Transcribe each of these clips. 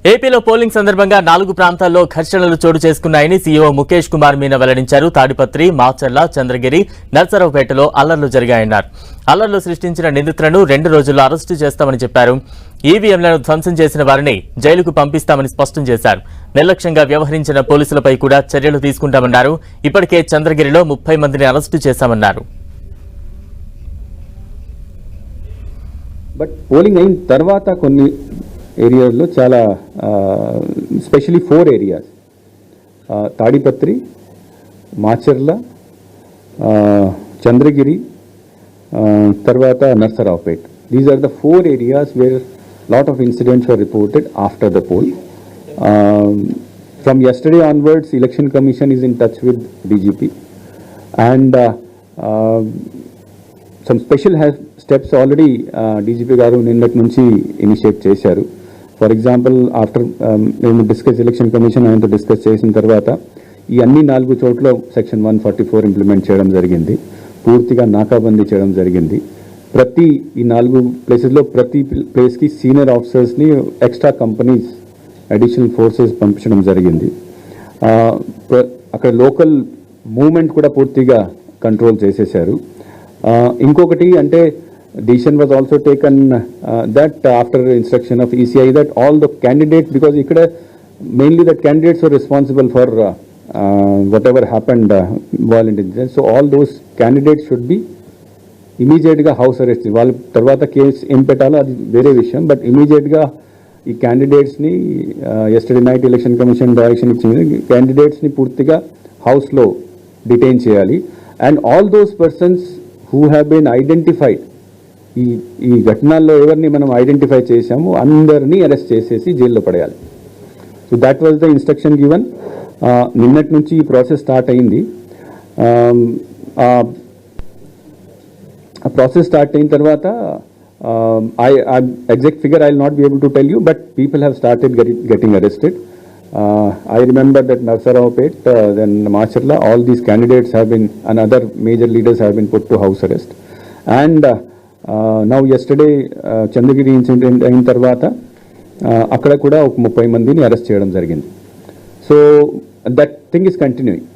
ఏపీలో పోలింగ్ సందర్భంగా 4 ప్రాంతాల్లో ఘర్షణలు చోటు చేసుకున్నాయని సీఈఓ ముఖేష్ కుమార్ మీనా వెల్లడించారు. తాడిపత్రి, మాచర్ల, చంద్రగిరి, నర్సరావుపేటలో అల్లర్లు జరిగాయన్నారు. అల్లర్లు సృష్టించిన నిందితులను 2 రోజుల్లో అరెస్టు చేస్తామని చెప్పారు. ఈవీఎంలను ధ్వంసం చేసిన వారిని జైలుకు పంపిస్తామని స్పష్టం చేశారు. నిర్లక్ష్యంగా వ్యవహరించిన పోలీసులపై కూడా చర్యలు తీసుకుంటామన్నారు. ఇప్పటికే చంద్రగిరిలో 30 మందిని అరెస్టు చేశామన్నారు. బట్ పోలింగ్ అయిన తర్వాత కొన్ని ఏరియాలో చాలా స్పెషలీ 4 ఏరియాస్ తాడిపత్రి, మాచర్ల, చంద్రగిరి, తర్వాత Narasaraopet. These are the 4 areas where lot of incidents were reported after the poll. From yesterday onwards, Election Commission is in touch with DGP and some special steps already DGP garu ninnati nunchi initiate chesaru. For example, after మేము discuss election commission ఆయనతో discuss చేసిన తర్వాత ఈ అన్ని 4 చోట్ల section 144 implement చేయడం జరిగింది. పూర్తిగా నాకాబందీ చేయడం జరిగింది. ప్రతి ఈ 4 ప్లేసెస్లో ప్రతి ప్లేస్కి సీనియర్ ఆఫీసర్స్ని, ఎక్స్ట్రా కంపెనీస్, అడిషనల్ ఫోర్సెస్ పంపించడం జరిగింది. అక్కడ లోకల్ మూవ్మెంట్ కూడా పూర్తిగా కంట్రోల్ చేసేశారు. ఇంకొకటి అంటే decision was also taken that after instruction of ECI that all the candidates, because ikkada mainly the candidates were responsible for whatever happened violent incidents, so all those candidates should be immediate ga house arrest. Vallu tarvata case em petalo adi vere vishayam, but immediate ga ee candidates ni yesterday night election commission direction ichindi candidates ni purtiga house lo detain cheyali, and all those persons who have been identified ఈ ఘటనల్లో ఎవరిని మనం identify చేశామో అందరినీ arrest చేసేసి జైల్లో పడేయాలి. So that was the instruction given. నిన్నటి నుంచి ఈ ప్రాసెస్ స్టార్ట్ అయింది. ఆ ప్రాసెస్ స్టార్ట్ అయిన తర్వాత exact figure I will not be able to tell you, but people have started getting arrested. I remember that Narsaraopet, then Macharla, all these candidates have been, and other major leaders have been put to house arrest. And now yesterday Chandragiri incident అయిన తర్వాత అక్కడ కూడా ఒక 30 మందిని arrest చేయడం జరిగింది. So that thing is continuing.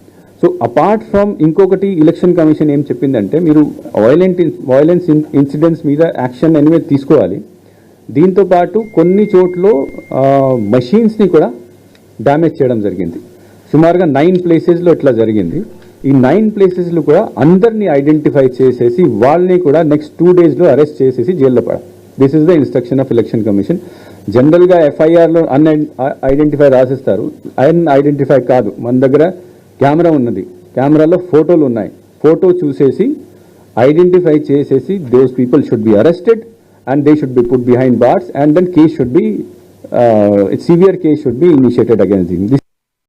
So apart from ఇంకొకటి election commission ఏం చెప్పిందంటే మీరు వైలెన్స్ ఇన్సిడెంట్స్ మీద యాక్షన్ ఎనివే తీసుకోవాలి. దీంతో పాటు కొన్ని చోట్ల మషీన్స్ని కూడా డ్యామేజ్ చేయడం జరిగింది. సుమారుగా 9 ప్లేసెస్లో ఇట్లా జరిగింది. ఈ 9 ప్లేసెస్లో కూడా అందరినీ ఐడెంటిఫై చేసేసి వాళ్ళని కూడా నెక్స్ట్ 2 డేస్లో అరెస్ట్ చేసేసి జైల్లో పడాలి. This is the instruction of election commission. జనరల్గా ఎఫ్ఐఆర్లో ఐడెంటిఫై రాసిస్తారు, ఐడెంటిఫై కాదు. మన దగ్గర కెమెరా ఉన్నది, కెమెరాలో ఫోటోలు ఉన్నాయి. ఫోటో చూసేసి ఐడెంటిఫై చేసేసి those people should be arrested and they should be put behind bars, and then case should be severe case should be initiated against them.